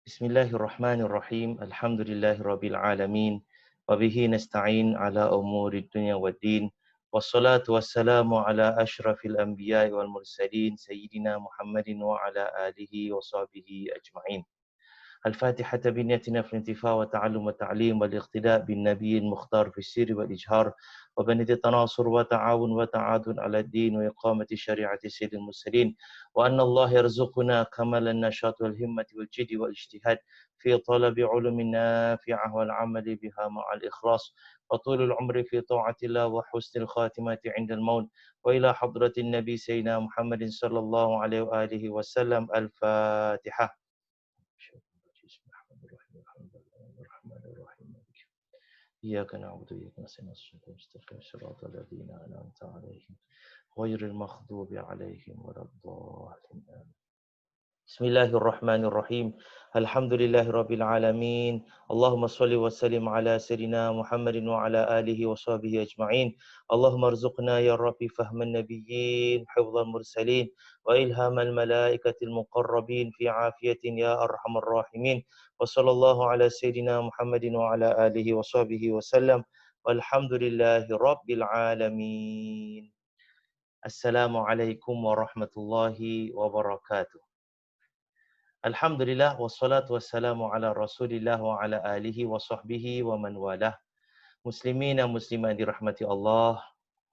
Bismillahirrahmanirrahim. Alhamdulillahirabbil alamin. Wa bihi nasta'in ala umurid dunya waddin. Wassalatu wassalamu ala asyrafil anbiya'i wal mursalin sayyidina Muhammadin wa ala alihi wa sahbihi ajma'in. الفاتحة بنيتنا في الانتفاع والتعلم والتعليم والاقتداء بالنبي المختار في السر والإجهار وبنية التناصر وتعاون وتعادل على الدين وإقامة شريعة سيد المرسلين وأن الله يرزقنا كمال النشاط والهمة والجد والاجتهاد في طلب علوم نافعة والعمل بها مع الإخلاص وطول العمر في طاعة الله وحسن الخاتمة عند الموت وإلى حضرة النبي سيدنا محمد صلى الله عليه وآله وسلم. الفاتحة. إياك نعبد وإياك نستعين اهدنا الصراط الذين أنعمت عليهم غير المغضوب عليهم ولا الضالين. بسم الله الرحمن الرحيم. الحمد لله رب العالمين. اللهم صل وسلم على سيدنا محمد وعلى آله وصحبه أجمعين. اللهم ارزقنا يا رب فهم النبيين حفظ المرسلين وإلهام الملائكة المقربين في عافية يا أرحم الراحمين. وصلى الله على سيدنا محمد وعلى آله وصحبه وسلم والحمد لله رب العالمين. السلام عليكم ورحمة الله وبركاته. Alhamdulillah wassalatu wassalamu ala Rasulillah wa ala alihi wa sahbihi wa man walah. Muslimin dan muslimat dirahmati Allah.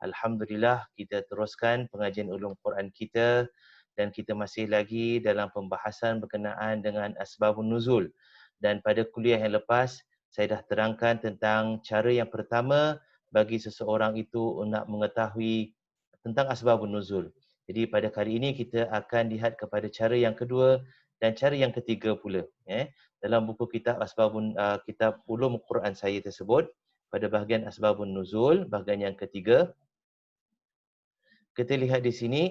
Alhamdulillah kita teruskan pengajian ulum Quran kita dan kita masih lagi dalam pembahasan berkenaan dengan asbabun nuzul. Dan pada kuliah yang lepas saya dah terangkan tentang cara yang pertama bagi seseorang itu nak mengetahui tentang asbabun nuzul. Jadi pada kali ini kita akan lihat kepada cara yang kedua dan cara yang ketiga pula. Dalam buku kitab kitab ulum Quran saya tersebut, pada bahagian asbabun nuzul, bahagian yang ketiga, kita lihat di sini,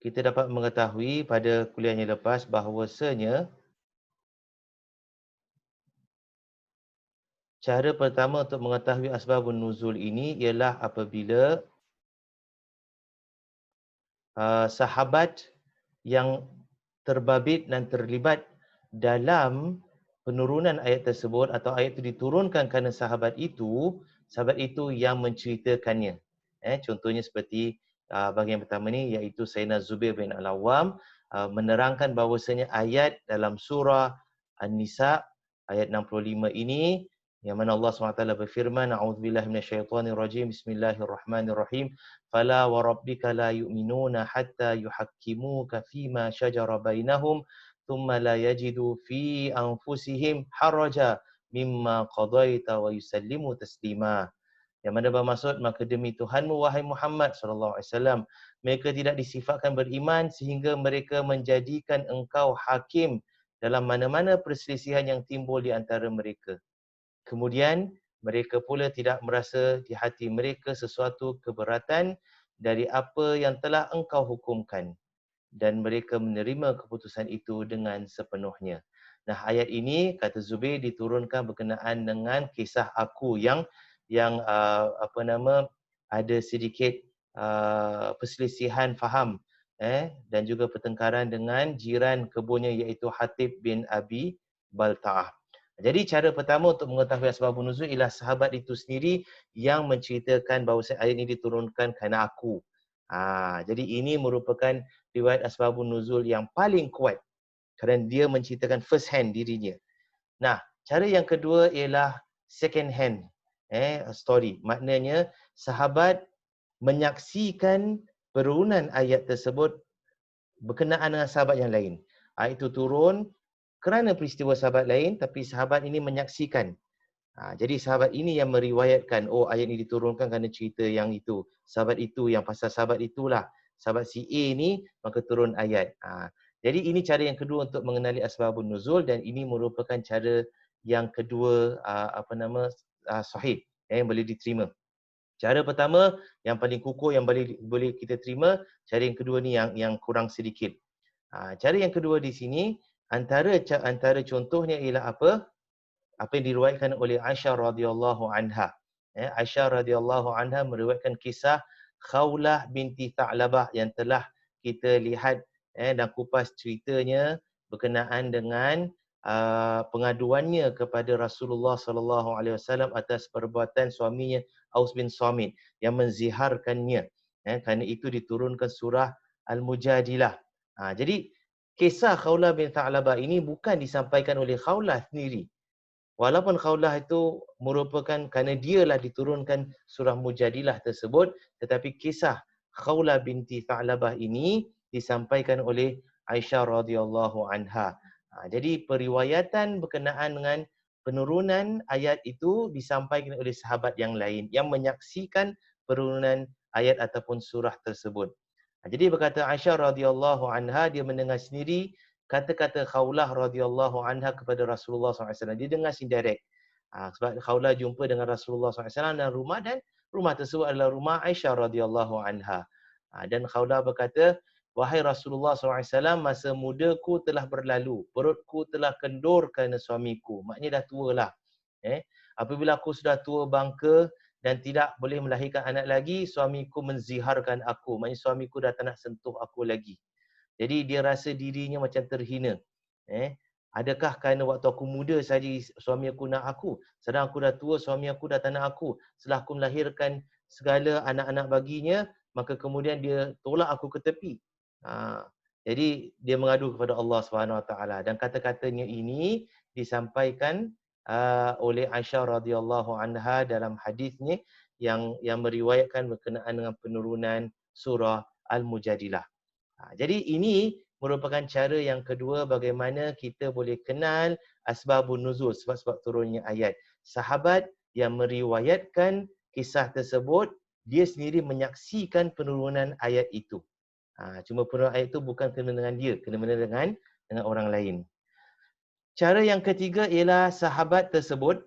kita dapat mengetahui pada kuliah yang lepas bahawasanya cara pertama untuk mengetahui asbabun nuzul ini ialah apabila sahabat yang terbabit dan terlibat dalam penurunan ayat tersebut atau ayat itu diturunkan kerana sahabat itu yang menceritakannya. Contohnya seperti bahagian pertama ni iaitu Sayyidina Zubair bin Al-Awwam menerangkan bahawasanya ayat dalam surah An-Nisa ayat 65 ini yang mana Allah SWT berfirman, A'udzubillahi minasyaitonirrajim, Bismillahirrahmanirrahim. Fala wa rabbika la yu'minuna hatta yuhakkimuka fima shajara bainahum thumma la yajidu fi anfusihim haraja mimma qadaita wa yusallimu taslima. Yang mana bermaksud, maka demi Tuhanmu wahai Muhammad sallallahu alaihi wasallam, mereka tidak disifatkan beriman sehingga mereka menjadikan engkau hakim dalam mana-mana perselisihan yang timbul di antara mereka. Kemudian mereka pula tidak merasa di hati mereka sesuatu keberatan dari apa yang telah engkau hukumkan dan mereka menerima keputusan itu dengan sepenuhnya. Nah, ayat ini kata Zubair diturunkan berkenaan dengan kisah aku yang ada sedikit perselisihan faham dan juga pertengkaran dengan jiran kebunnya iaitu Hatib bin Abi Balta'ah. Jadi cara pertama untuk mengetahui asbabun nuzul ialah sahabat itu sendiri yang menceritakan bahawa ayat ini diturunkan kerana aku. Jadi ini merupakan riwayat asbabun nuzul yang paling kuat kerana dia menceritakan first hand dirinya. Nah, cara yang kedua ialah second hand story. Maknanya sahabat menyaksikan penurunan ayat tersebut berkenaan dengan sahabat yang lain. Ayat itu turun kerana peristiwa sahabat lain, tapi sahabat ini menyaksikan. Jadi sahabat ini yang meriwayatkan, oh ayat ini diturunkan kerana cerita yang itu. Sahabat itu yang pasal sahabat itulah. Sahabat si A ni, maka turun ayat. Jadi ini cara yang kedua untuk mengenali asbabun nuzul dan ini merupakan cara yang kedua sahih yang boleh diterima. Cara pertama yang paling kukuh yang boleh kita terima, cara yang kedua ni yang kurang sedikit. Cara yang kedua di sini antara contohnya ialah apa yang diriwayatkan oleh Aisyah radhiyallahu anha. Aisyah radhiyallahu anha meriwayatkan kisah Khawlah binti Tha'labah yang telah kita lihat dan kupas ceritanya berkenaan dengan pengaduannya kepada Rasulullah sallallahu alaihi wasallam atas perbuatan suaminya Aus bin Samit yang menziharkannya. Kerana itu diturunkan surah Al-Mujadilah. Jadi kisah Khawlah bin Tha'labah ini bukan disampaikan oleh Khawlah sendiri. Walaupun Khawlah itu merupakan kerana dialah diturunkan surah Mujadilah tersebut, tetapi kisah Khawlah binti Tha'labah ini disampaikan oleh Aisyah radhiyallahu anha. Jadi periwayatan berkenaan dengan penurunan ayat itu disampaikan oleh sahabat yang lain yang menyaksikan penurunan ayat ataupun surah tersebut. Jadi berkata Aisyah radhiyallahu anha, dia mendengar sendiri kata-kata Khawlah radhiyallahu anha kepada Rasulullah SAW. Dia dengar indirect. Sebab Khawlah jumpa dengan Rasulullah SAW dan rumah tersebut adalah rumah Aisyah radhiyallahu anha. Dan Khawlah berkata, wahai Rasulullah SAW, masa mudaku telah berlalu, perutku telah kendur kerana suamiku. Maknanya dah tua lah. Apabila aku sudah tua bangka dan tidak boleh melahirkan anak lagi, suamiku menziharkan aku. Maknanya suamiku dah tak nak sentuh aku lagi. Jadi dia rasa dirinya macam terhina. Adakah kerana waktu aku muda saja suami aku nak aku, sedang aku dah tua suami aku dah tak nak aku. Setelah aku melahirkan segala anak-anak baginya, maka kemudian dia tolak aku ke tepi. Jadi dia mengadu kepada Allah SWT dan kata-katanya ini disampaikan oleh Aisyah radhiyallahu anha dalam hadisnya yang meriwayatkan berkenaan dengan penurunan surah Al-Mujadilah. Jadi ini merupakan cara yang kedua bagaimana kita boleh kenal asbabun nuzul, sebab-sebab turunnya ayat. Sahabat yang meriwayatkan kisah tersebut, dia sendiri menyaksikan penurunan ayat itu. Cuma penurunan ayat itu bukan kena dengan dia, kena dengan orang lain. Cara yang ketiga ialah sahabat tersebut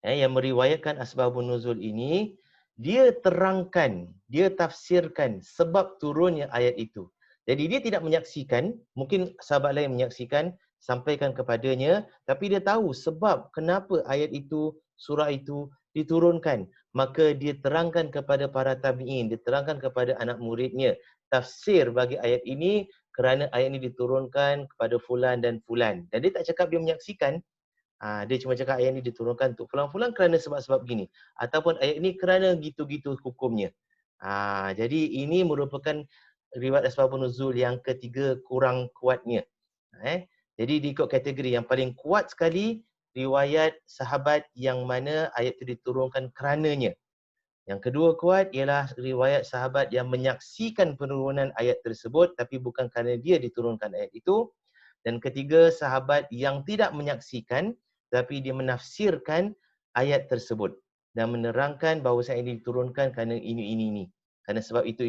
yang meriwayatkan asbabun nuzul ini, dia terangkan, dia tafsirkan sebab turunnya ayat itu. Jadi dia tidak menyaksikan, mungkin sahabat lain menyaksikan, sampaikan kepadanya, tapi dia tahu sebab kenapa ayat itu, surah itu diturunkan. Maka dia terangkan kepada para tabi'in, dia terangkan kepada anak muridnya, tafsir bagi ayat ini kerana ayat ini diturunkan kepada fulan dan fulan. Dan dia tak cakap dia menyaksikan, dia cuma cakap ayat ini diturunkan untuk fulan-fulan kerana sebab-sebab begini. Ataupun ayat ini kerana gitu-gitu hukumnya. Jadi ini merupakan riwayat asbabun nuzul yang ketiga kurang kuatnya. Jadi diikut kategori yang paling kuat sekali, riwayat sahabat yang mana ayat itu diturunkan kerananya. Yang kedua kuat ialah riwayat sahabat yang menyaksikan penurunan ayat tersebut tapi bukan kerana dia diturunkan ayat itu. Dan ketiga, sahabat yang tidak menyaksikan tapi dia menafsirkan ayat tersebut dan menerangkan bahawa ini diturunkan kerana ini. Kerana sebab itu.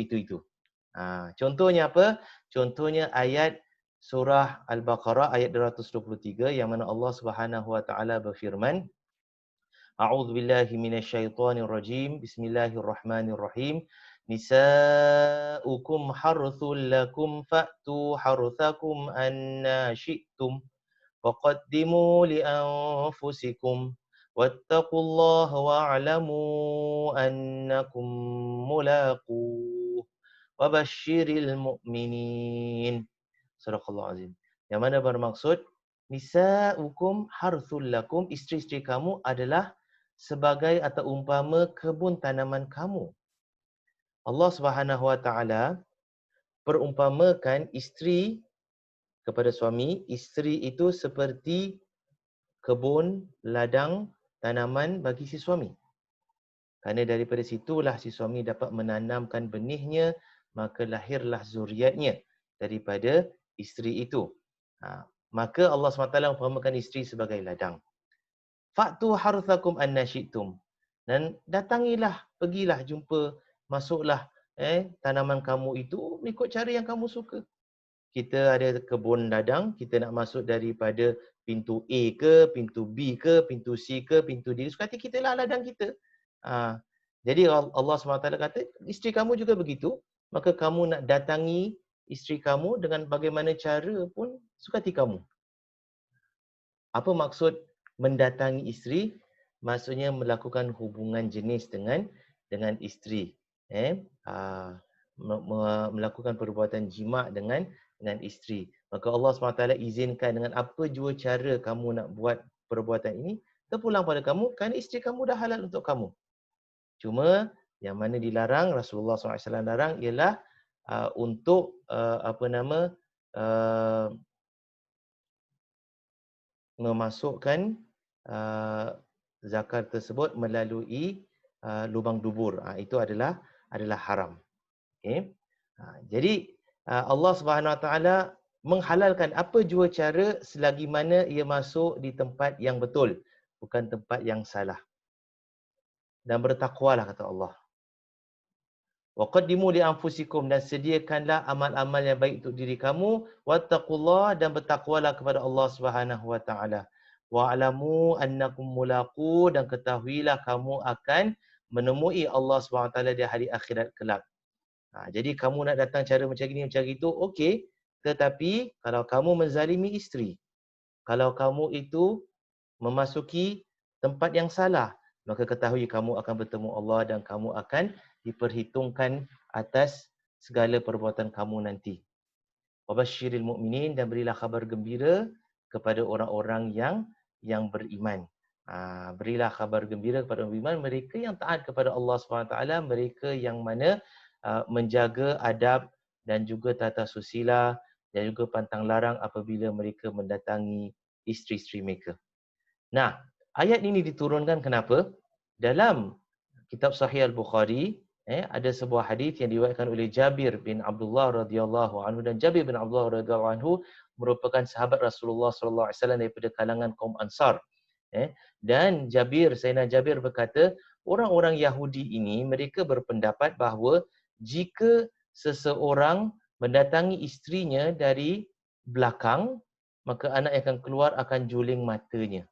Contohnya apa? Contohnya ayat surah Al-Baqarah ayat 223 yang mana Allah Subhanahu Wa Taala berfirman, A'udzu billahi minasyaitonir rajim. Bismillahirrahmanirrahim. Nisa'ukum harthul lakum fa'tu harthakum anna syi'tum waqaddimu li anfusikum wattaqullaha wa'lamu annakum mulaquh wa basyiril mu'minin. Sadaqallahu azim. Yang mana bermaksud nisa'ukum harthul lakum, isteri-isteri kamu adalah sebagai atau umpama kebun tanaman kamu. Allah Subhanahu Wa Taala perumpamakan isteri kepada suami, isteri itu seperti kebun, ladang, tanaman bagi si suami. Kerana daripada situlah si suami dapat menanamkan benihnya, maka lahirlah zuriatnya daripada isteri itu. Maka Allah SWT umpamakan isteri sebagai ladang. Fa'tu harthakum anna syi'tum. Dan datangilah, pergilah, jumpa, masuklah tanaman kamu itu ikut cara yang kamu suka. Kita ada kebun ladang, kita nak masuk daripada pintu A ke, pintu B ke, pintu C ke, pintu D. Suka hati kita lah ladang kita. Jadi Allah SWT kata, isteri kamu juga begitu. Maka kamu nak datangi isteri kamu dengan bagaimana cara pun suka hati kamu. Apa maksud mendatangi isteri? Maksudnya melakukan hubungan jenis dengan isteri. melakukan perbuatan jima' dengan isteri. Maka Allah SWT izinkan dengan apa jua cara kamu nak buat perbuatan ini, terpulang pada kamu kerana isteri kamu dah halal untuk kamu. Cuma yang mana dilarang, Rasulullah SAW larang ialah untuk memasukkan zakar tersebut melalui lubang dubur. Itu adalah haram. Okay. Jadi Allah Subhanahu Wa Taala menghalalkan apa jua cara selagi mana ia masuk di tempat yang betul, bukan tempat yang salah. Dan bertakwalah kata Allah. Wa qaddimu li anfusikum, dan sediakanlah amal-amal yang baik untuk diri kamu, wattaqullah, dan bertakwalah kepada Allah Subhanahu wa taala. Wa alamu annakum mulaqu, dan ketahuilah kamu akan menemui Allah Subhanahu wa taala di hari akhirat kelak. Jadi kamu nak datang cara macam ini macam itu, okey, tetapi kalau kamu menzalimi isteri, kalau kamu itu memasuki tempat yang salah, maka ketahui kamu akan bertemu Allah dan kamu akan diperhitungkan atas segala perbuatan kamu nanti. Wabasyiril mu'minin, dan berilah kabar gembira kepada orang-orang yang beriman. Berilah kabar gembira kepada orang beriman, mereka yang taat kepada Allah SWT, mereka yang mana menjaga adab dan juga tata susila dan juga pantang larang apabila mereka mendatangi isteri-isteri mereka. Nah, ayat ini diturunkan kenapa? Dalam kitab Sahih Al-Bukhari, ada sebuah hadis yang diriwayatkan oleh Jabir bin Abdullah radhiyallahu anhu, dan Jabir bin Abdullah radhiyallahu anhu merupakan sahabat Rasulullah sallallahu alaihi wasallam daripada kalangan kaum Ansar. Dan Sayyidina Jabir berkata, orang-orang Yahudi ini mereka berpendapat bahawa jika seseorang mendatangi isterinya dari belakang, maka anak yang akan keluar akan juling matanya.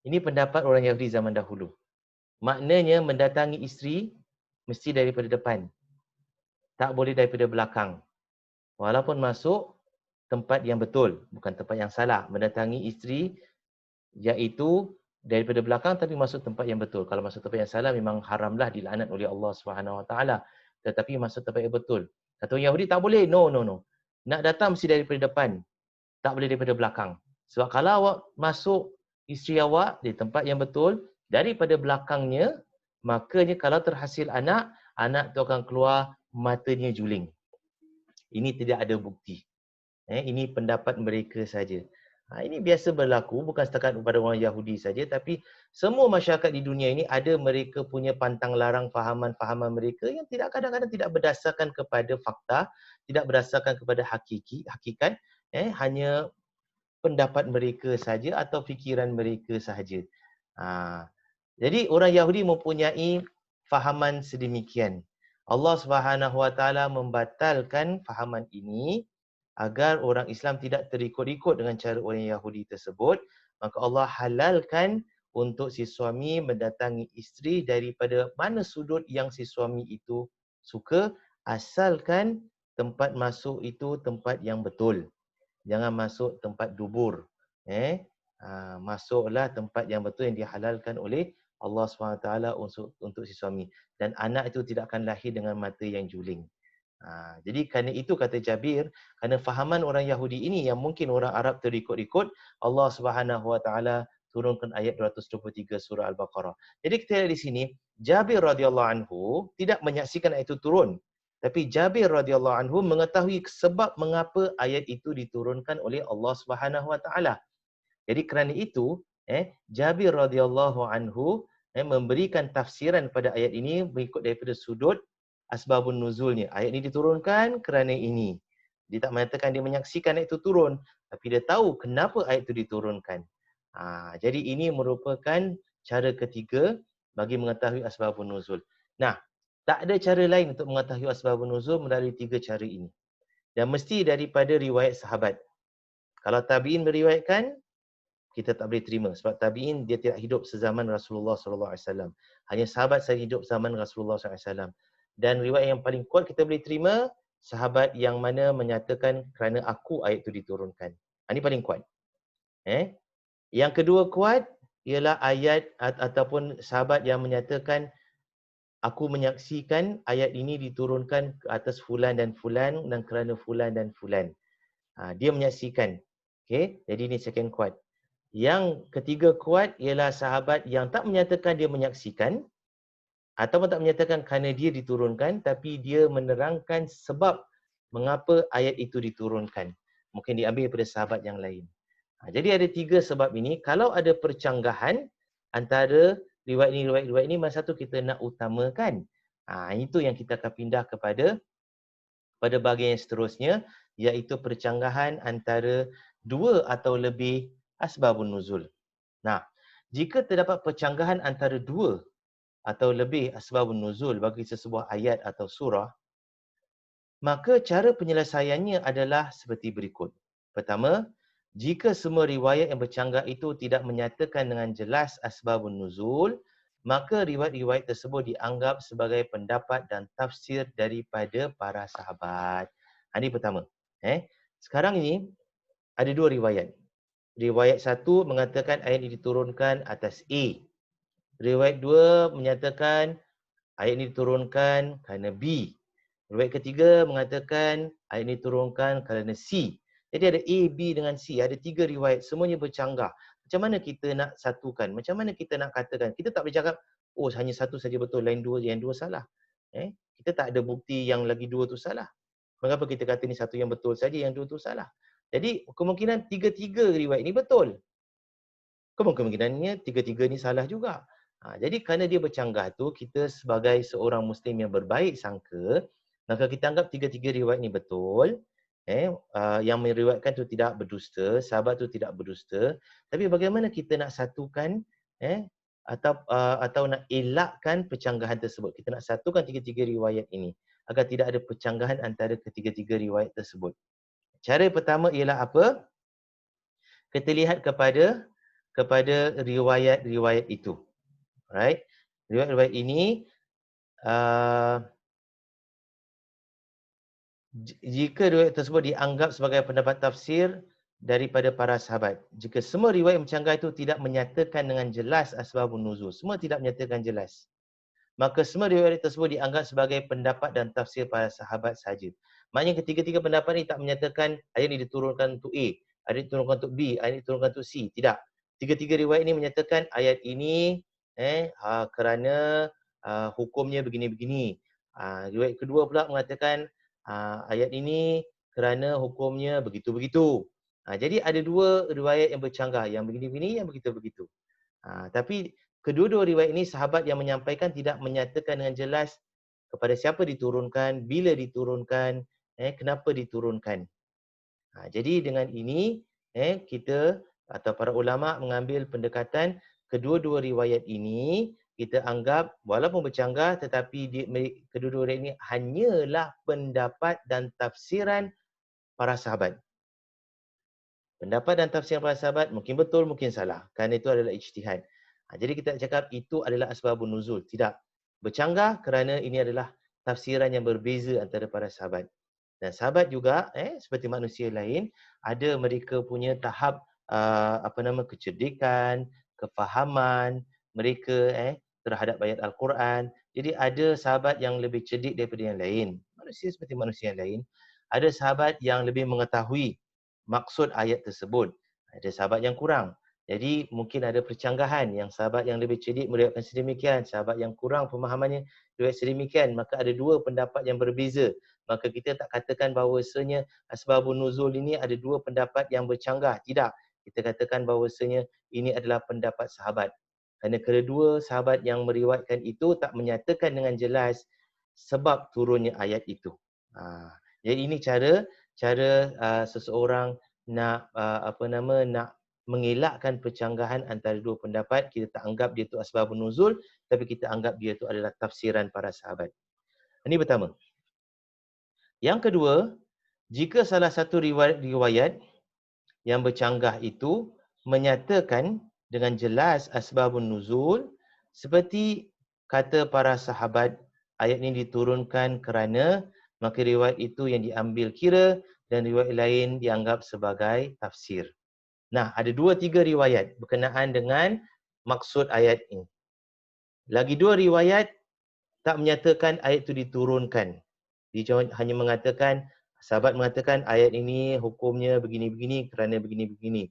Ini pendapat orang Yahudi zaman dahulu. Maknanya mendatangi isteri mesti daripada depan. Tak boleh daripada belakang. Walaupun masuk tempat yang betul, bukan tempat yang salah. Mendatangi isteri iaitu daripada belakang tapi masuk tempat yang betul. Kalau masuk tempat yang salah memang haramlah, dilaknat oleh Allah Subhanahu Wa Taala. Tetapi masuk tempat yang betul. Kata orang Yahudi tak boleh. No. Nak datang mesti daripada depan. Tak boleh daripada belakang. Sebab kalau awak masuk isteri awak di tempat yang betul, daripada belakangnya, makanya kalau terhasil anak tu akan keluar matanya juling. Ini tidak ada bukti. Ini pendapat mereka saja. Ini biasa berlaku, bukan setakat kepada orang Yahudi saja, tapi semua masyarakat di dunia ini ada mereka punya pantang larang fahaman-fahaman mereka yang kadang-kadang tidak berdasarkan kepada fakta, tidak berdasarkan kepada hakikat, hanya pendapat mereka saja atau fikiran mereka sahaja. Jadi orang Yahudi mempunyai fahaman sedemikian. Allah Subhanahu Wa Taala membatalkan fahaman ini agar orang Islam tidak terikut-ikut dengan cara orang Yahudi tersebut. Maka Allah halalkan untuk si suami mendatangi isteri daripada mana sudut yang si suami itu suka, asalkan tempat masuk itu tempat yang betul. Jangan masuk tempat dubur. Masuklah tempat yang betul yang dihalalkan oleh Allah SWT untuk si suami. Dan anak itu tidak akan lahir dengan mata yang juling. Jadi kerana itu kata Jabir, kerana fahaman orang Yahudi ini yang mungkin orang Arab terikut-ikut, Allah Subhanahu Wa Taala turunkan ayat 223 surah Al-Baqarah. Jadi kita lihat di sini, Jabir radhiyallahu anhu tidak menyaksikan ayat itu turun. Tapi Jabir radhiyallahu anhu mengetahui sebab mengapa ayat itu diturunkan oleh Allah Subhanahu Wa Taala. Jadi kerana itu, Jabir radhiyallahu anhu memberikan tafsiran pada ayat ini mengikut daripada sudut asbabun nuzulnya. Ayat ini diturunkan kerana ini. Dia tak mengatakan dia menyaksikan ayat itu turun, tapi dia tahu kenapa ayat itu diturunkan. Jadi ini merupakan cara ketiga bagi mengetahui asbabun nuzul. Nah, tak ada cara lain untuk mengetahui asbabun nuzul melalui tiga cara ini. Dan mesti daripada riwayat sahabat. Kalau tabi'in meriwayatkan, kita tak boleh terima sebab tabi'in dia tidak hidup sezaman Rasulullah sallallahu alaihi wasallam. Hanya sahabat saja hidup zaman Rasulullah sallallahu alaihi wasallam. Dan riwayat yang paling kuat kita boleh terima sahabat yang mana menyatakan kerana aku ayat itu diturunkan. Ini paling kuat. Yang kedua kuat ialah ayat ataupun sahabat yang menyatakan aku menyaksikan ayat ini diturunkan ke atas fulan dan kerana fulan dan fulan. Dia menyaksikan. Okey, jadi ini second kuat. Yang ketiga kuat ialah sahabat yang tak menyatakan dia menyaksikan ataupun tak menyatakan kerana dia diturunkan, tapi dia menerangkan sebab mengapa ayat itu diturunkan. Mungkin diambil daripada sahabat yang lain. Jadi ada 3 sebab ini. Kalau ada percanggahan antara riwayat ini, riwayat ini, masa tu kita nak utamakan. Itu yang kita akan pindah pada bahagian yang seterusnya, iaitu percanggahan antara 2 atau lebih asbabun nuzul. Nah, jika terdapat percanggahan antara 2 atau lebih asbabun nuzul bagi sesebuah ayat atau surah, maka cara penyelesaiannya adalah seperti berikut. Pertama, jika semua riwayat yang bercanggah itu tidak menyatakan dengan jelas asbabun nuzul, maka riwayat-riwayat tersebut dianggap sebagai pendapat dan tafsir daripada para sahabat. Ini pertama. Sekarang ini ada 2 riwayat. Riwayat 1 mengatakan ayat ini diturunkan atas A. Riwayat 2 menyatakan ayat ini diturunkan kerana B. Riwayat ketiga mengatakan ayat ini diturunkan kerana C. Jadi ada A, B dengan C. Ada 3 riwayat. Semuanya bercanggah. Macam mana kita nak satukan? Macam mana kita nak katakan? Kita tak boleh cakap, oh hanya satu saja betul, lain dua, yang dua salah. Kita tak ada bukti yang lagi 2 tu salah. Mengapa kita kata ni satu yang betul saja, yang 2 tu salah? Jadi kemungkinan 3-3 riwayat ini betul. Kemungkinannya 3-3 ni salah juga. Jadi kerana dia bercanggah tu, kita sebagai seorang Muslim yang berbaik sangka, maka kita anggap 3-3 riwayat ni betul. Yang meriwayatkan tu tidak berdusta, sahabat tu tidak berdusta. Tapi bagaimana kita nak satukan atau nak elakkan percanggahan tersebut? Kita nak satukan 3-3 riwayat ini agar tidak ada percanggahan antara ketiga-tiga riwayat tersebut. Cara pertama ialah apa? Kita lihat kepada riwayat-riwayat itu. Alright. Riwayat-riwayat ini jika riwayat tersebut dianggap sebagai pendapat tafsir daripada para sahabat. Jika semua riwayat bercanggah itu tidak menyatakan dengan jelas asbabun nuzul, semua tidak menyatakan jelas, maka semua riwayat tersebut dianggap sebagai pendapat dan tafsir para sahabat sahaja. Maknanya ketiga-tiga pendapat ini tak menyatakan ayat ini diturunkan untuk A, ayat ini diturunkan untuk B, ayat ini diturunkan untuk C. Tidak. Tiga-tiga riwayat ini menyatakan ayat ini kerana hukumnya begini-begini. Riwayat kedua pula mengatakan ayat ini kerana hukumnya begitu-begitu. Jadi ada 2 riwayat yang bercanggah, yang begini-begini, yang begitu-begitu. Tapi kedua-dua riwayat ini sahabat yang menyampaikan tidak menyatakan dengan jelas kepada siapa diturunkan, bila diturunkan, kenapa diturunkan. Jadi dengan ini kita atau para ulama mengambil pendekatan kedua-dua riwayat ini kita anggap walaupun bercanggah tetapi kedua-dua riwayat ini hanyalah pendapat dan tafsiran para sahabat. Pendapat dan tafsiran para sahabat mungkin betul, mungkin salah. Kerana itu adalah ijtihad. Jadi kita cakap itu adalah asbabun nuzul. Tidak. Bercanggah kerana ini adalah tafsiran yang berbeza antara para sahabat. Dan sahabat juga seperti manusia lain ada mereka punya tahap kecerdikan, kefahaman mereka terhadap ayat Al-Quran. Jadi ada sahabat yang lebih cerdik daripada yang lain. Manusia seperti manusia yang lain. Ada sahabat yang lebih mengetahui maksud ayat tersebut. Ada sahabat yang kurang. Jadi mungkin ada percanggahan yang sahabat yang lebih cerdik meriwayatkan sedemikian, sahabat yang kurang pemahamannya riwayat sedemikian, maka ada 2 pendapat yang berbeza. Maka kita tak katakan bahawasanya asbabun nuzul ini ada 2 pendapat yang bercanggah. Tidak. Kita katakan bahawasanya ini adalah pendapat sahabat. Kerana kedua sahabat yang meriwayatkan itu tak menyatakan dengan jelas sebab turunnya ayat itu. Jadi ini cara seseorang nak nak mengelakkan percanggahan antara 2 pendapat. Kita tak anggap dia itu asbabun nuzul, tapi kita anggap dia itu adalah tafsiran para sahabat. Ini pertama. Yang kedua, jika salah satu riwayat yang bercanggah itu menyatakan dengan jelas asbabun nuzul, seperti kata para sahabat, ayat ini diturunkan kerana, maka riwayat itu yang diambil kira dan riwayat lain dianggap sebagai tafsir. Nah, ada 2-3 riwayat berkenaan dengan maksud ayat ini. Lagi 2 riwayat tak menyatakan ayat itu diturunkan. Dia hanya mengatakan, sahabat mengatakan ayat ini hukumnya begini-begini kerana begini-begini.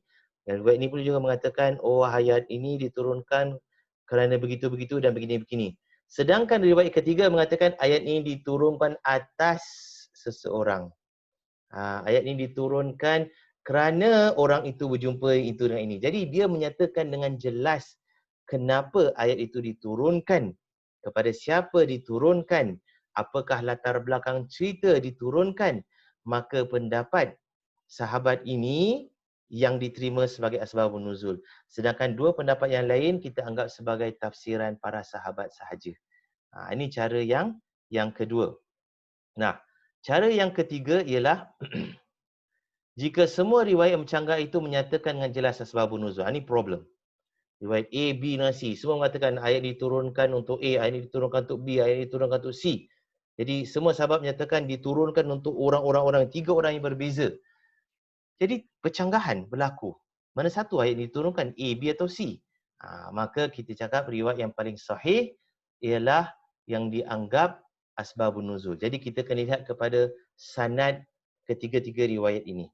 Dan riwayat ini pun juga mengatakan, oh ayat ini diturunkan kerana begitu-begitu dan begini-begini. Sedangkan riwayat ketiga mengatakan ayat ini diturunkan atas seseorang. Ayat ini diturunkan kerana orang itu berjumpa itu dengan ini. Jadi dia menyatakan dengan jelas kenapa ayat itu diturunkan, kepada siapa diturunkan, apakah latar belakang cerita diturunkan, maka pendapat sahabat ini yang diterima sebagai asbabun nuzul. Sedangkan dua pendapat yang lain kita anggap sebagai tafsiran para sahabat sahaja. Ini cara yang kedua. Nah, cara yang ketiga ialah jika semua riwayat yang bercanggah itu menyatakan dengan jelas asbabun nuzul. Ini problem. Riwayat A, B dan C. Semua mengatakan ayat diturunkan untuk A, ayat diturunkan untuk B, ayat diturunkan untuk C. Jadi semua sahabat menyatakan diturunkan untuk orang-orang, tiga orang yang berbeza. Jadi percanggahan berlaku. Mana satu ayat diturunkan, A, B atau C? Maka kita cakap riwayat yang paling sahih ialah yang dianggap asbabun nuzul. Jadi kita kena lihat kepada sanad ketiga-tiga riwayat ini.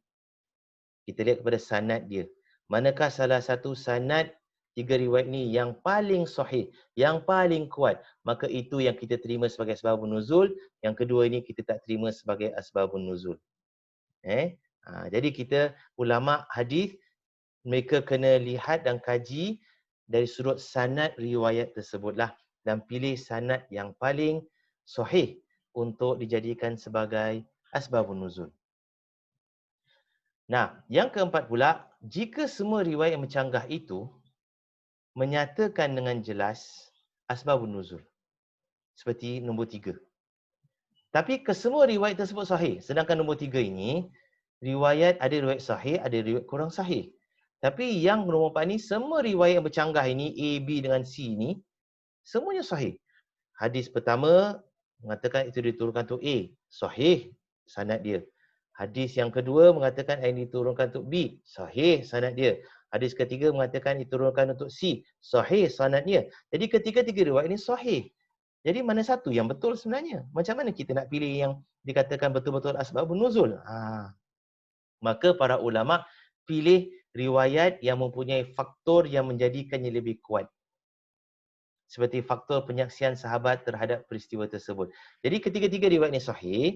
Kita lihat kepada sanad dia. Manakah salah satu sanad tiga riwayat ni yang paling sahih, yang paling kuat, maka itu yang kita terima sebagai asbabun nuzul. Yang kedua ini kita tak terima sebagai asbabun nuzul. Jadi kita ulama hadis mereka kena lihat dan kaji dari sudut sanad riwayat tersebutlah dan pilih sanad yang paling sahih untuk dijadikan sebagai asbabun nuzul. Nah, yang keempat pula, jika semua riwayat yang bercanggah itu menyatakan dengan jelas asbabun nuzul. Seperti nombor 3. Tapi kesemua riwayat tersebut sahih. Sedangkan nombor 3 ini, ada riwayat sahih, ada riwayat kurang sahih. Tapi yang nombor 4 ni, semua riwayat yang bercanggah ini, A, B dengan C ini, semuanya sahih. Hadis pertama mengatakan itu diturunkan untuk A. Sahih sanad dia. Hadis yang kedua mengatakan ini diturunkan untuk B. Sahih sanad dia. Hadis ketiga mengatakan diturunkan untuk C. Sahih sanadnya. Jadi ketiga-tiga riwayat ini sahih. Jadi mana satu yang betul sebenarnya? Macam mana kita nak pilih yang dikatakan betul-betul asbabun nuzul? Maka para ulama pilih riwayat yang mempunyai faktor yang menjadikannya lebih kuat. Seperti faktor penyaksian sahabat terhadap peristiwa tersebut. Jadi ketiga-tiga riwayat ini sahih,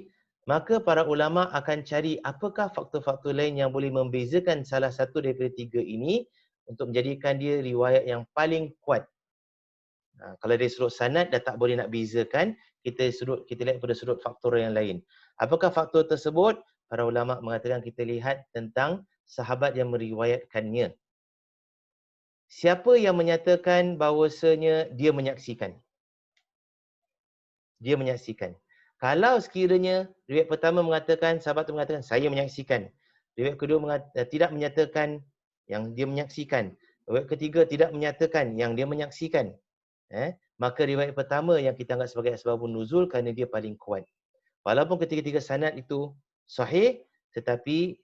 maka para ulama akan cari apakah faktor-faktor lain yang boleh membezakan salah satu daripada tiga ini untuk menjadikan dia riwayat yang paling kuat. Kalau dari sudut sanad dah tak boleh nak bezakan, kita lihat pada sudut faktor yang lain. Apakah faktor tersebut? Para ulama mengatakan kita lihat tentang sahabat yang meriwayatkannya. Siapa yang menyatakan bahawasanya dia menyaksikan? Dia menyaksikan. Kalau sekiranya riwayat pertama mengatakan, sahabat itu mengatakan, saya menyaksikan. Riwayat kedua tidak menyatakan yang dia menyaksikan. Riwayat ketiga tidak menyatakan yang dia menyaksikan. Maka riwayat pertama yang kita anggap sebagai asbabun nuzul kerana dia paling kuat. Walaupun ketiga-tiga sanad itu sahih, tetapi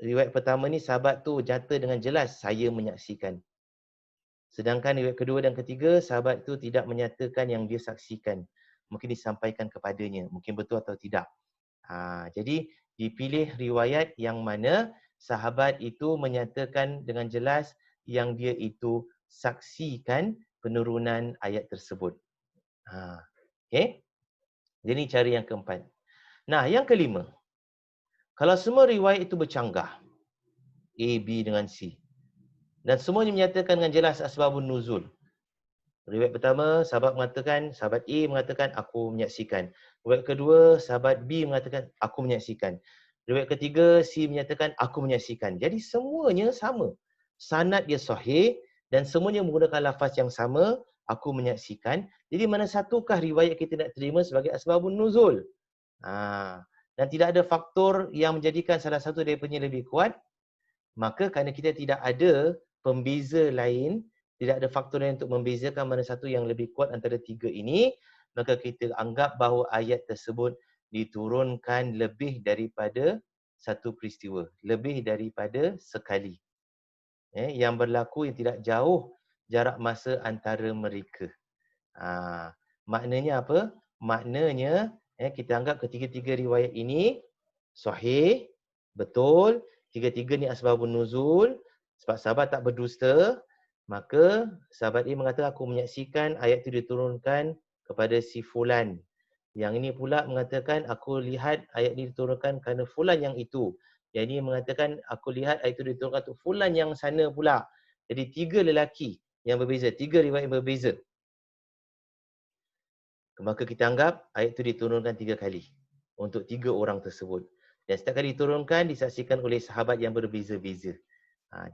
riwayat pertama ni sahabat tu nyata dengan jelas, saya menyaksikan. Sedangkan riwayat kedua dan ketiga, sahabat itu tidak menyatakan yang dia saksikan. Mungkin disampaikan kepadanya. Mungkin betul atau tidak. Jadi, dipilih riwayat yang mana sahabat itu menyatakan dengan jelas yang dia itu saksikan penurunan ayat tersebut. Okay? Jadi, cara yang keempat. Nah, yang kelima. Kalau semua riwayat itu bercanggah, A, B dengan C. Dan semuanya menyatakan dengan jelas asbabun nuzul. Riwayat pertama, sahabat A mengatakan, aku menyaksikan. Riwayat kedua, sahabat B mengatakan, aku menyaksikan. Riwayat ketiga, C menyatakan, aku menyaksikan. Jadi semuanya sama. Sanad dia sahih dan semuanya menggunakan lafaz yang sama, aku menyaksikan. Jadi mana satukah riwayat kita nak terima sebagai asbabun nuzul? Dan tidak ada faktor yang menjadikan salah satu daripadanya lebih kuat, maka kerana kita tidak ada pembeza lain, tidak ada faktor lain untuk membezakan mana satu yang lebih kuat antara tiga ini, maka kita anggap bahawa ayat tersebut diturunkan lebih daripada satu peristiwa, lebih daripada sekali. Yang berlaku yang tidak jauh jarak masa antara mereka. Maknanya apa? Maknanya kita anggap ketiga-tiga riwayat ini sahih, betul, tiga-tiga ni asbabun nuzul, sebab sahabat tak berdusta, maka sahabat ini mengatakan aku menyaksikan ayat itu diturunkan kepada si fulan. Yang ini pula mengatakan aku lihat ayat ini diturunkan kerana fulan yang itu. Yang ini mengatakan aku lihat ayat itu diturunkan untuk fulan yang sana pula. Jadi tiga lelaki yang berbeza, tiga riwayat yang berbeza. Maka kita anggap ayat itu diturunkan 3 kali untuk 3 orang tersebut. Dan setiap kali diturunkan disaksikan oleh sahabat yang berbeza-beza.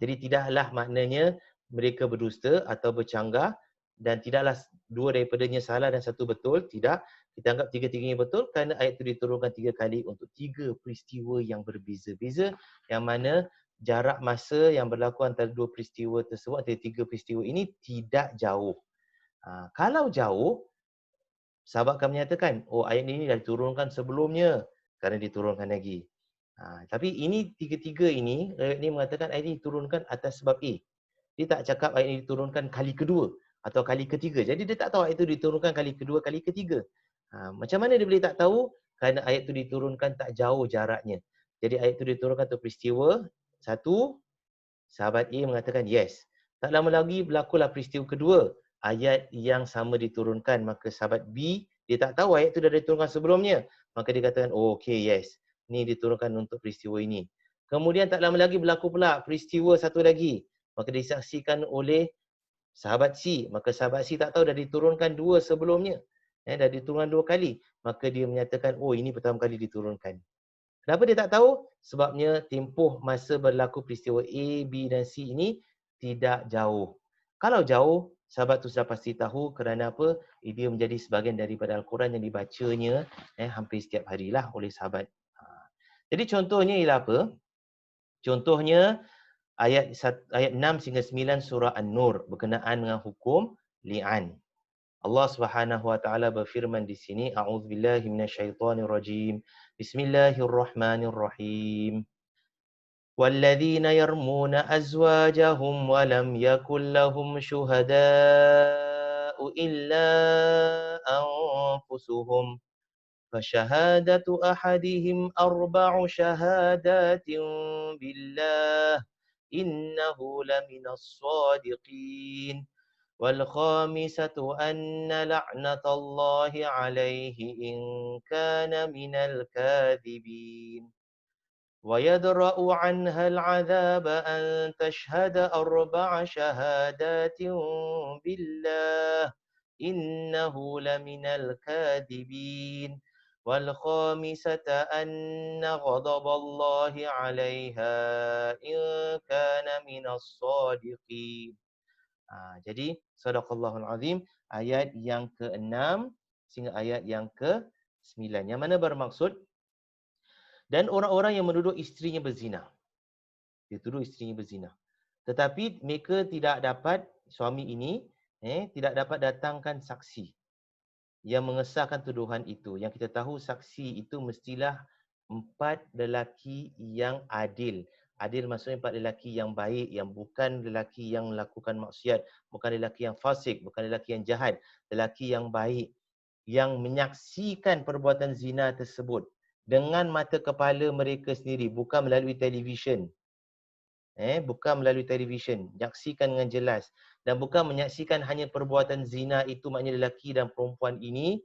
Jadi tidaklah maknanya mereka berdusta atau bercanggah dan tidaklah dua daripadanya salah dan satu betul. Tidak. Kita anggap tiga-tiganya betul kerana ayat itu diturunkan 3 kali untuk 3 peristiwa yang berbeza-beza yang mana jarak masa yang berlaku antara dua peristiwa tersebut, antara 3 peristiwa ini tidak jauh. Kalau jauh, sahabat akan menyatakan, oh ayat ini dah diturunkan sebelumnya kerana diturunkan lagi. Tapi ini tiga-tiga ini, ayat ini mengatakan ayat ini diturunkan atas sebab A. Dia tak cakap ayat ini diturunkan kali kedua atau kali ketiga. Jadi dia tak tahu ayat itu diturunkan kali kedua, kali ketiga. Macam mana dia boleh tak tahu? Kerana ayat itu diturunkan tak jauh jaraknya. Jadi ayat itu diturunkan untuk peristiwa satu, sahabat A mengatakan yes. Tak lama lagi berlakulah peristiwa kedua. Ayat yang sama diturunkan. Maka sahabat B, dia tak tahu ayat itu dah diturunkan sebelumnya. Maka dia katakan, oh okay, yes. Ini diturunkan untuk peristiwa ini. Kemudian tak lama lagi berlaku pula peristiwa satu lagi. Maka disaksikan oleh sahabat C. Maka sahabat C tak tahu dah diturunkan dua sebelumnya. Dah diturunkan 2 kali. Maka dia menyatakan, oh ini pertama kali diturunkan. Kenapa dia tak tahu? Sebabnya tempoh masa berlaku peristiwa A, B dan C ini tidak jauh. Kalau jauh, sahabat tu sudah pasti tahu kerana apa? Dia menjadi sebahagian daripada Al-Quran yang dibacanya hampir setiap harilah oleh sahabat. Jadi contohnya ialah apa? Contohnya ayat 6 hingga 9 surah An-Nur berkenaan dengan hukum li'an. Allah Subhanahu wa taala berfirman di sini, a'udzubillahi minasyaitonirrajim. Bismillahirrahmanirrahim. والذين يرمون أزواجهم ولم يكن لهم شهداء إلا أنفسهم فشهادة أحدهم أربع شهادات بالله إنه لمن الصادقين والخامسة أن لعنة الله عليه إن كان من الكاذبين ويدرأ عنها العذاب أن تشهد أربع شهادات بالله إنه لمن الكاذبين والخامسة أن غضب الله عليها إن كان من الصادقين. Jadi sadaqallahul azim, ayat yang ke-6 sehingga ayat yang ke-9 yang mana bermaksud dan orang-orang yang menuduh isterinya berzina. Dia tuduh isterinya berzina. Tetapi mereka tidak dapat, suami ini tidak dapat datangkan saksi yang mengesahkan tuduhan itu. Yang kita tahu saksi itu mestilah 4 lelaki yang adil. Adil maksudnya 4 lelaki yang baik, yang bukan lelaki yang melakukan maksiat, bukan lelaki yang fasik, bukan lelaki yang jahat, lelaki yang baik, yang menyaksikan perbuatan zina tersebut dengan mata kepala mereka sendiri, bukan melalui televisyen. Bukan melalui televisyen, menyaksikan dengan jelas. Dan bukan menyaksikan hanya perbuatan zina itu, maknanya lelaki dan perempuan ini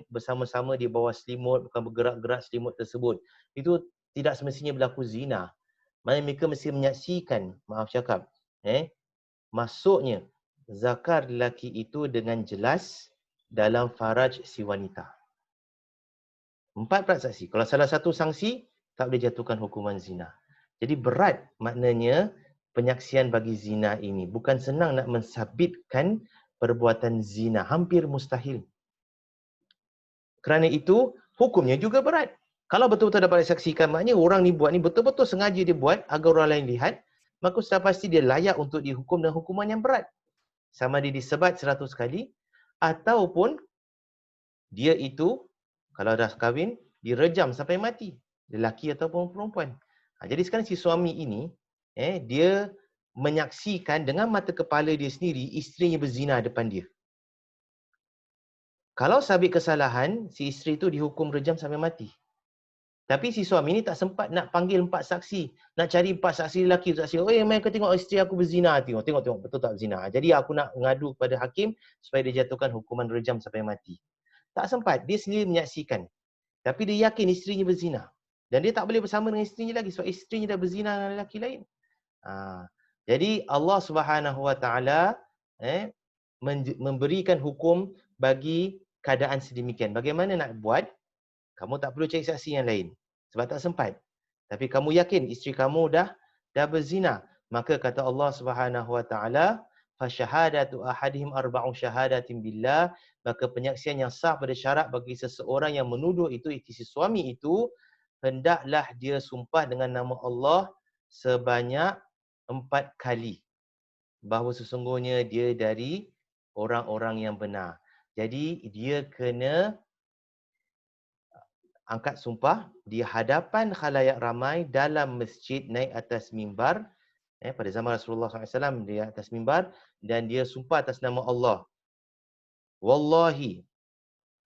bersama-sama di bawah selimut, bukan bergerak-gerak selimut tersebut. Itu tidak semestinya berlaku zina. Maknanya mereka mesti menyaksikan, maaf cakap, masuknya zakar lelaki itu dengan jelas dalam faraj si wanita. 4 saksi. Kalau salah satu saksi, tak boleh jatuhkan hukuman zina. Jadi berat maknanya penyaksian bagi zina ini. Bukan senang nak mensabitkan perbuatan zina. Hampir mustahil. Kerana itu, hukumnya juga berat. Kalau betul-betul dapat disaksikan, maknanya orang ni buat ni betul-betul sengaja dia buat agar orang lain lihat, maka sudah pasti dia layak untuk dihukum dengan hukuman yang berat. Sama dia disebat 100 kali, ataupun dia itu, kalau dah kahwin, direjam sampai mati. Lelaki ataupun perempuan. Jadi sekarang si suami ini, dia menyaksikan dengan mata kepala dia sendiri, isterinya berzina depan dia. Kalau sabit kesalahan, si isteri tu dihukum rejam sampai mati. Tapi si suami ni tak sempat nak panggil 4 saksi. Nak cari 4 saksi lelaki, saksi. Oh, mai kau tengok isteri aku berzina. Tengok. Betul tak zina. Jadi aku nak ngadu kepada hakim supaya dia jatuhkan hukuman rejam sampai mati. Tak sempat. Dia sendiri menyaksikan. Tapi dia yakin isterinya berzina. Dan dia tak boleh bersama dengan isterinya lagi sebab isterinya dah berzina dengan lelaki lain. Jadi Allah Subhanahu Wa Taala memberikan hukum bagi keadaan sedemikian. Bagaimana nak buat? Kamu tak perlu cari saksi yang lain sebab tak sempat. Tapi kamu yakin isteri kamu dah berzina, maka kata Allah Subhanahu Wa Taala, fa syahadatu ahadihim arba'u syahadatin billah, maka penyaksian yang sah pada syarat bagi seseorang yang menuduh itu si suami itu, hendaklah dia sumpah dengan nama Allah sebanyak 4 kali bahawa sesungguhnya dia dari orang-orang yang benar. Jadi dia kena angkat sumpah di hadapan khalayak ramai dalam masjid, naik atas mimbar. Pada zaman Rasulullah SAW, dia atas mimbar dan dia sumpah atas nama Allah. Wallahi,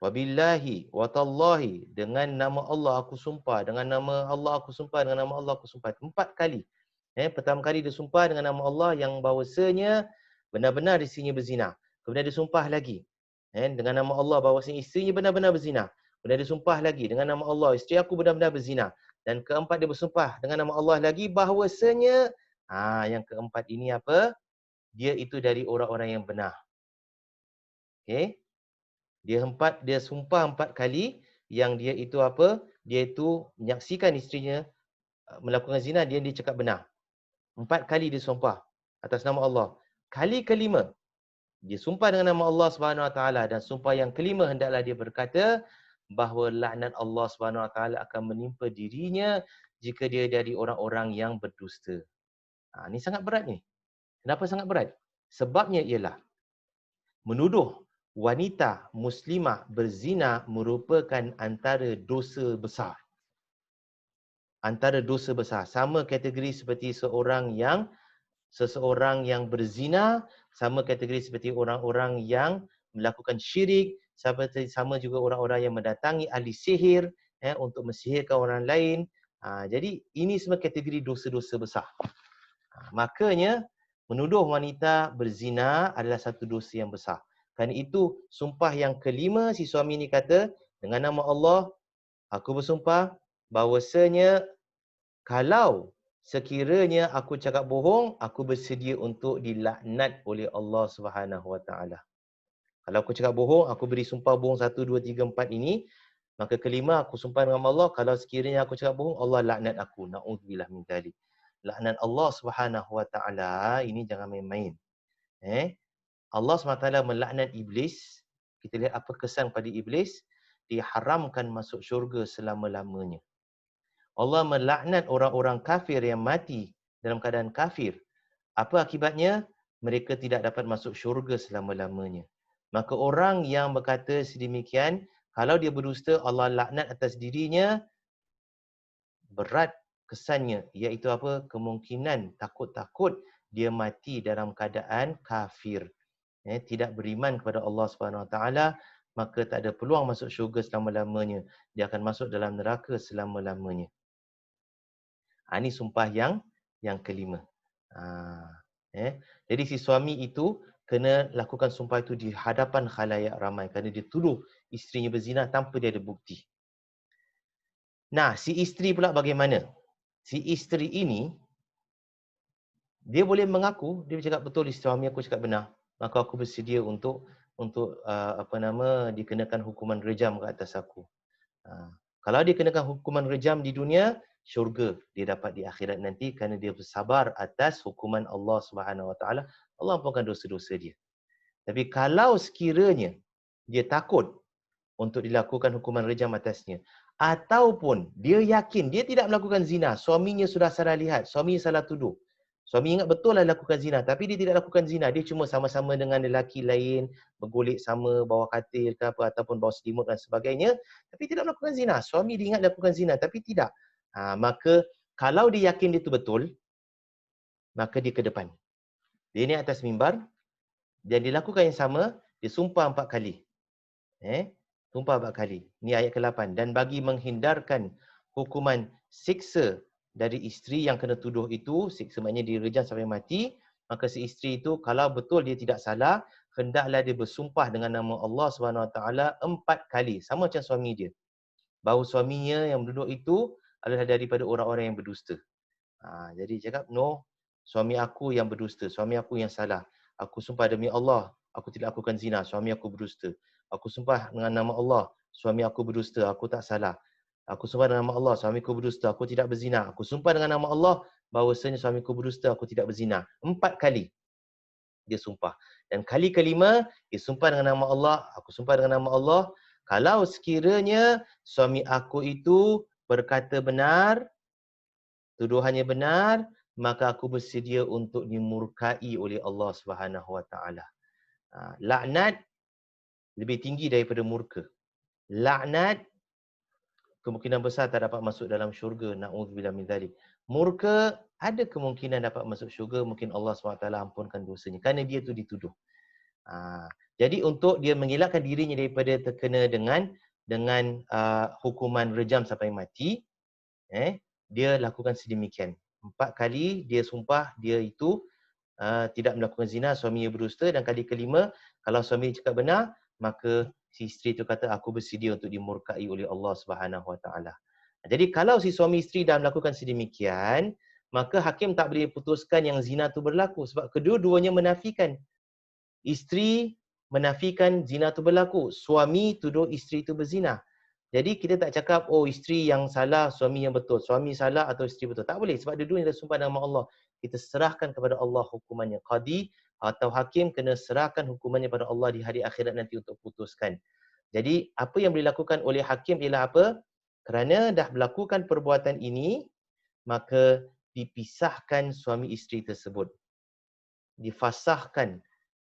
wabillahi, watallahi, dengan nama Allah aku sumpah, dengan nama Allah aku sumpah, dengan nama Allah aku sumpah. 4 kali. Pertama kali dia sumpah dengan nama Allah yang bahawasanya benar-benar isterinya berzina. Kemudian dia sumpah lagi dengan nama Allah bahawasanya isterinya benar-benar berzina. Kemudian dia sumpah lagi dengan nama Allah, isteri aku benar-benar berzina. Dan keempat dia bersumpah dengan nama Allah lagi bahawasanya yang keempat ini apa? Dia itu dari orang-orang yang benar. Okey. Dia sumpah 4 kali yang dia itu apa? Dia itu menyaksikan isterinya melakukan zina, dia cakap benar. 4 kali dia sumpah atas nama Allah. Kali kelima dia sumpah dengan nama Allah Subhanahu Wa Taala dan sumpah yang kelima hendaklah dia berkata bahawa laknat Allah Subhanahu Wa Taala akan menimpa dirinya jika dia dari orang-orang yang berdusta. Ini sangat berat ni. Kenapa sangat berat? Sebabnya ialah menuduh wanita muslimah berzina merupakan antara dosa besar. Antara dosa besar. Sama kategori seperti seseorang yang berzina, sama kategori seperti orang-orang yang melakukan syirik, sama juga orang-orang yang mendatangi ahli sihir untuk mensihirkan orang lain. Jadi ini semua kategori dosa-dosa besar. Makanya menuduh wanita berzina adalah satu dosa yang besar. Kerana itu sumpah yang kelima si suami ni kata, dengan nama Allah aku bersumpah bahawasanya kalau sekiranya aku cakap bohong, aku bersedia untuk dilaknat oleh Allah Subhanahu Wa Taala. Kalau aku cakap bohong, aku beri sumpah bohong 1, 2, 3, 4 ini, maka kelima aku sumpah dengan Allah, kalau sekiranya aku cakap bohong, Allah laknat aku. Na'udzubillah min dzalik. Laknat Allah Subhanahu Wa Taala ini jangan main-main. Allah SWT melaknat iblis. Kita lihat apa kesan pada iblis. Diharamkan masuk syurga selama-lamanya. Allah melaknat orang-orang kafir yang mati dalam keadaan kafir. Apa akibatnya? Mereka tidak dapat masuk syurga selama-lamanya. Maka orang yang berkata sedemikian, kalau dia berdusta, Allah laknat atas dirinya, berat kesannya. Iaitu apa? Kemungkinan takut-takut dia mati dalam keadaan kafir. Tidak beriman kepada Allah SWT, maka tak ada peluang masuk syurga selama-lamanya. Dia akan masuk dalam neraka selama-lamanya. Ini sumpah yang kelima. Jadi si suami itu kena lakukan sumpah itu di hadapan khalayak ramai kerana dia tuduh isterinya berzina tanpa dia ada bukti. Nah, si isteri pula bagaimana? Si isteri ini dia boleh mengaku, dia cakap betul suami aku cakap benar, maka aku bersedia untuk dikenakan hukuman rejam ke atas aku. Kalau dia kenakan hukuman rejam di dunia, syurga dia dapat di akhirat nanti kerana dia bersabar atas hukuman Allah Subhanahu Wa Taala. Allah ampunkan dosa-dosa dia. Tapi kalau sekiranya dia takut untuk dilakukan hukuman rejam atasnya, ataupun dia yakin dia tidak melakukan zina, suaminya sudah salah lihat, suaminya salah tuduh. Suami ingat betul lah lakukan zina, tapi dia tidak lakukan zina. Dia cuma sama-sama dengan lelaki lain, bergolek sama, bawa katil ke apa, ataupun bawa selimut dan sebagainya. Tapi tidak melakukan zina. Suami dia ingat lakukan zina, tapi tidak. Maka kalau dia yakin itu betul, maka dia ke depan. Dia ni atas mimbar, dan dia lakukan yang sama, dia sumpah 4 kali. Tumpah 4 kali. Ini ayat ke-8. Dan bagi menghindarkan hukuman siksa dari isteri yang kena tuduh itu, siksa maknanya direjam sampai mati, maka si isteri itu kalau betul dia tidak salah, hendaklah dia bersumpah dengan nama Allah SWT 4 kali. Sama macam suami dia. Bahawa suaminya yang duduk itu adalah daripada orang-orang yang berdusta. Jadi cakap, no, suami aku yang berdusta, suami aku yang salah. Aku sumpah demi Allah, aku tidak lakukan zina, suami aku berdusta. Aku sumpah dengan nama Allah, suami aku berdusta, aku tak salah. Aku sumpah dengan nama Allah, suamiku berdusta, aku tidak berzina. Aku sumpah dengan nama Allah, bahawasanya suamiku berdusta, aku tidak berzina. 4 kali dia sumpah. Dan kali kelima, dia sumpah dengan nama Allah, aku sumpah dengan nama Allah, kalau sekiranya suami aku itu berkata benar, tuduhannya benar, maka aku bersedia untuk dimurkai oleh Allah Subhanahu Wa Taala. Laknat lebih tinggi daripada murka. Laknat kemungkinan besar tak dapat masuk dalam syurga. Na'udzubillah min dzalik. Murka ada kemungkinan dapat masuk syurga, mungkin Allah SWT ampunkan dosanya kerana dia tu dituduh. Jadi untuk dia mengelakkan dirinya daripada terkena dengan hukuman rejam sampai mati, dia lakukan sedemikian. 4 kali dia sumpah dia itu tidak melakukan zina, suaminya berdusta, dan kali kelima, kalau suami cakap benar, maka si isteri itu kata, aku bersedia untuk dimurkai oleh Allah Subhanahu Wa Taala. Jadi kalau si suami isteri dah melakukan sedemikian, maka hakim tak boleh putuskan yang zina itu berlaku sebab kedua-duanya menafikan. Isteri menafikan zina itu berlaku, suami tuduh isteri itu berzina. Jadi kita tak cakap, oh isteri yang salah, suami yang betul. Suami salah atau isteri betul. Tak boleh sebab dua-duanya dah sumpah nama Allah. Kita serahkan kepada Allah hukumannya. Qadi atau hakim kena serahkan hukumannya pada Allah di hari akhirat nanti untuk putuskan. Jadi apa yang boleh dilakukan oleh hakim ialah apa? Kerana dah melakukan perbuatan ini, maka dipisahkan suami isteri tersebut. Difasahkan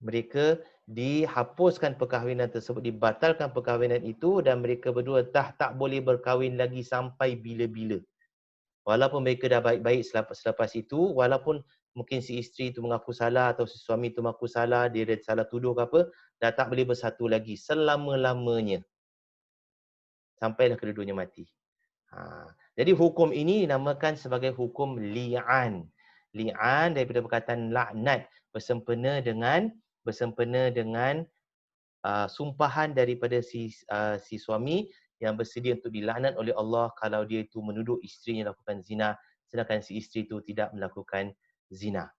mereka, dihapuskan perkahwinan tersebut, dibatalkan perkahwinan itu dan mereka berdua tak boleh berkahwin lagi sampai bila-bila. Walaupun mereka dah baik-baik selepas itu, walaupun mungkin si isteri itu mengaku salah atau si suami itu mengaku salah, dia salah tuduh ke apa, dah tak boleh bersatu lagi selama-lamanya. Sampailah kedua-duanya mati. Jadi hukum ini dinamakan sebagai hukum li'an. Li'an daripada perkataan laknat, bersempena dengan sumpahan daripada si suami yang bersedia untuk dilaknat oleh Allah kalau dia itu menuduh isterinya melakukan zina, sedangkan si isteri itu tidak melakukan zina.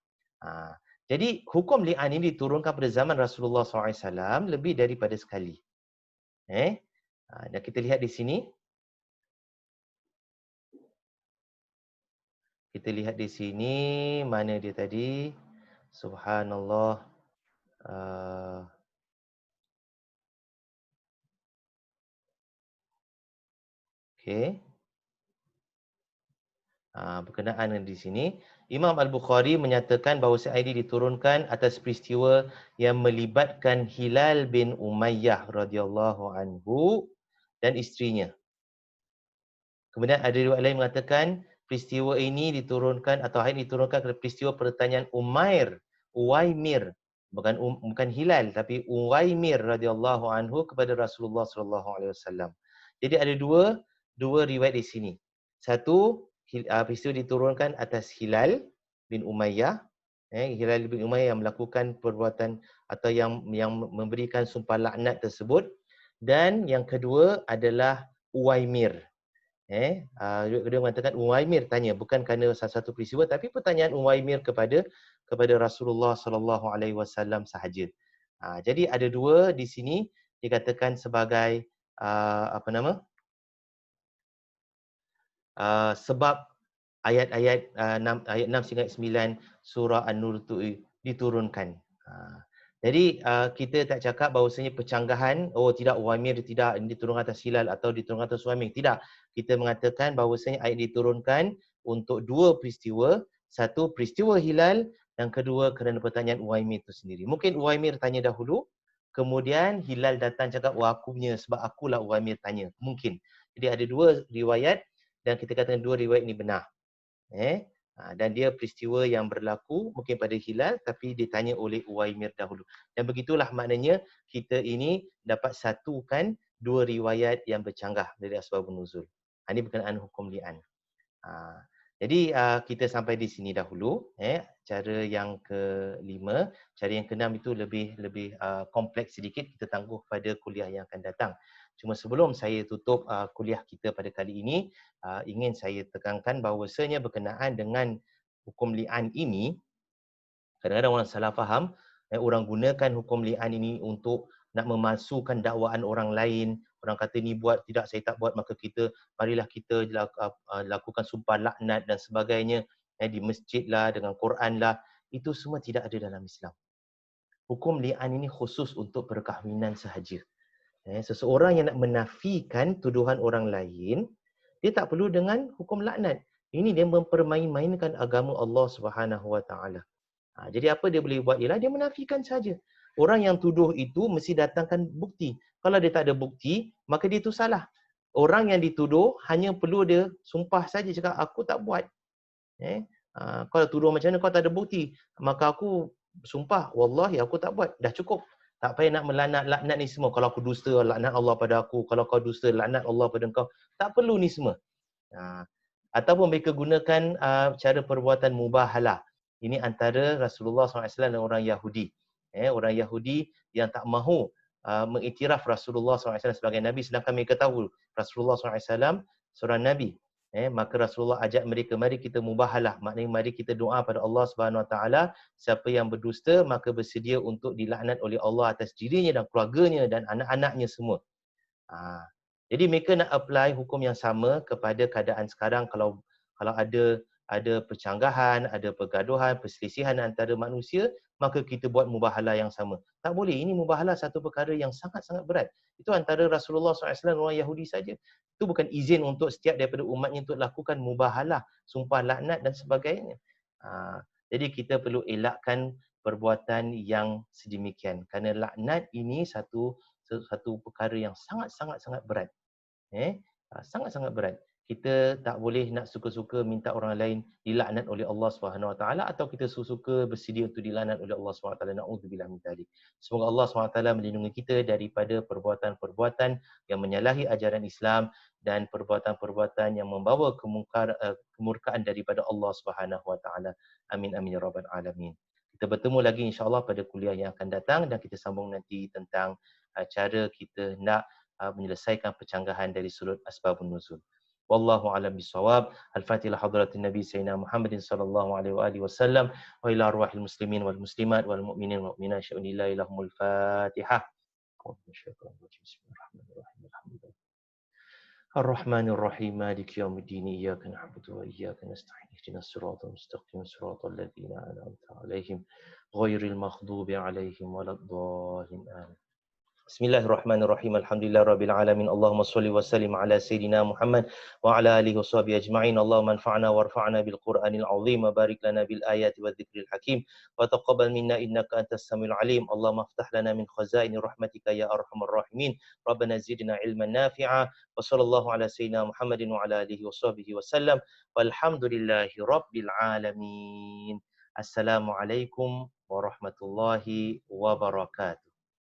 Jadi hukum li'an ini diturunkan pada zaman Rasulullah SAW lebih daripada sekali. Dan kita lihat di sini. Kita lihat di sini, mana dia tadi? Subhanallah. Okey. Berkenaan di sini, Imam Al-Bukhari menyatakan bahawa ayat ini diturunkan atas peristiwa yang melibatkan Hilal bin Umayyah radhiyallahu anhu dan isterinya. Kemudian ada riwayat lain mengatakan peristiwa ini diturunkan atau ayat ini diturunkan kerana peristiwa pertanyaan Uwaimir, bukan Hilal tapi Uwaimir radhiyallahu anhu kepada Rasulullah sallallahu alaihi wasallam. Jadi ada dua riwayat di sini. Satu, peristiwa diturunkan atas Hilal bin Umayyah. Hilal bin Umayyah yang melakukan perbuatan atau yang memberikan sumpah laknat tersebut. Dan yang kedua adalah Uwaimir. Dia mengatakan Uwaimir tanya, bukan kerana salah satu peristiwa tapi pertanyaan Uwaimir kepada Rasulullah sallallahu alaihi wasallam sahaja. Jadi ada dua di sini dikatakan sebagai sebab ayat-ayat 6 hingga 9 surah An-Nur itu diturunkan. Jadi kita tak cakap bahawasanya percanggahan, oh tidak, Uwaimir tidak diturunkan atas Hilal atau diturunkan atas Uwaimir. Tidak. Kita mengatakan bahawasanya ayat diturunkan untuk dua peristiwa. Satu, peristiwa Hilal, dan kedua kerana pertanyaan Uwaimir itu sendiri. Mungkin Uwaimir tanya dahulu, kemudian Hilal datang cakap, wah aku punya sebab akulah Uwaimir tanya. Mungkin. Jadi ada dua riwayat dan kita katakan dua riwayat ini benar. Dan dia peristiwa yang berlaku mungkin pada hilal tapi ditanya oleh Uwaimir dahulu. Dan begitulah maknanya kita ini dapat satukan dua riwayat yang bercanggah dari asbabun nuzul. Ini berkenaan hukum li'an. Jadi kita sampai di sini dahulu. Cara yang kelima, cara yang keenam itu lebih kompleks sedikit, kita tangguh pada kuliah yang akan datang. Cuma sebelum saya tutup kuliah kita pada kali ini, ingin saya tekankan bahawasanya berkenaan dengan hukum li'an ini, kadang-kadang orang salah faham, orang gunakan hukum li'an ini untuk nak memalsukan dakwaan orang lain. Orang kata ni buat, tidak saya tak buat, maka marilah kita lakukan sumpah laknat dan sebagainya di masjid lah, dengan Quran lah. Itu semua tidak ada dalam Islam. Hukum li'an ini khusus untuk perkahwinan sahaja. Seseorang yang nak menafikan tuduhan orang lain, dia tak perlu dengan hukum laknat. Ini dia mempermain-mainkan agama Allah Subhanahu Wa Taala. Jadi apa dia boleh buat ialah dia menafikan saja. Orang yang tuduh itu mesti datangkan bukti. Kalau dia tak ada bukti, maka dia itu salah. Orang yang dituduh hanya perlu dia sumpah saja, cakap aku tak buat. Kalau tuduh macam mana kau tak ada bukti, maka aku sumpah wallahi aku tak buat. Dah cukup. Tak payah nak melaknat ni semua. Kalau aku dusta, laknat Allah pada aku. Kalau kau dusta, laknat Allah pada engkau. Tak perlu ni semua. Ataupun mereka gunakan cara perbuatan mubahalah. Ini antara Rasulullah SAW dan orang Yahudi. Orang Yahudi yang tak mahu mengiktiraf Rasulullah SAW sebagai Nabi, sedangkan mereka tahu Rasulullah SAW seorang Nabi. Maka Rasulullah ajak mereka, mari kita mubahalah. Maknanya mari kita doa pada Allah Subhanahu Wa Taala. Siapa yang berdusta maka bersedia untuk dilaknat oleh Allah atas dirinya dan keluarganya dan anak-anaknya semua. Jadi mereka nak apply hukum yang sama kepada keadaan sekarang. Kalau ada percanggahan, ada pergaduhan, perselisihan antara manusia, maka kita buat mubahalah yang sama. Tak boleh. Ini mubahalah satu perkara yang sangat-sangat berat. Itu antara Rasulullah SAW dan orang Yahudi saja. Itu bukan izin untuk setiap daripada umatnya untuk lakukan mubahalah, sumpah laknat dan sebagainya. Jadi kita perlu elakkan perbuatan yang sedemikian. Kerana laknat ini satu perkara yang sangat-sangat berat. Sangat-sangat berat. Kita tak boleh nak suka-suka minta orang lain dilaknat oleh Allah Subhanahu Wa Taala atau kita suka-suka bersedia untuk dilaknat oleh Allah Subhanahu Wa Taala. Na'udzubillah min dzalik. Semoga Allah Subhanahu Wa Taala melindungi kita daripada perbuatan-perbuatan yang menyalahi ajaran Islam dan perbuatan-perbuatan yang membawa kemurkaan daripada Allah Subhanahu Wa Taala. Amin amin ya rabbal alamin. Kita bertemu lagi insya-Allah pada kuliah yang akan datang dan kita sambung nanti tentang cara kita nak menyelesaikan percanggahan dari sudut asbabun nuzul. Wallahu a'lam bissawab. Al-Fatihah hadratin Nabi Sayyidina Muhammadin sallallahu alaihi wa alihi wasallam wa ila arwahil muslimin wal muslimat wal mu'minin wal mu'minat sya'unillah ilahumul Fatihah. Bismillahirrahmanirrahim. Ar-Rahmanir Rahim. Maliki yaumiddin. Iyyaka na'budu wa iyyaka nasta'in. Ihdinas siratal mustaqim. Siratal ladzina an'amta 'alaihim ghairil maghdubi 'alaihim waladdallin. Amin. Bismillahirrahmanirrahim. Alhamdulillahirabbil alamin. Allahumma shalli wa sallim ala sayidina Muhammad wa ala alihi washabihi ajma'in. Allahumma anfa'na warfa'na bil Qur'anil azim wa barik lana bil ayati wadh-dhikril hakim wa taqabbal minna innaka antas samiul alim. Allahumma iftah lana min khazaini rahmatika ya arhamar rahimin. Rabbana zidna ilman nafi'a. Wa sallallahu ala sayyidina Muhammadin wa ala alihi washabihi wasallam. Walhamdulillahi rabbil alamin. Assalamualaikum warahmatullahi wabarakatuh.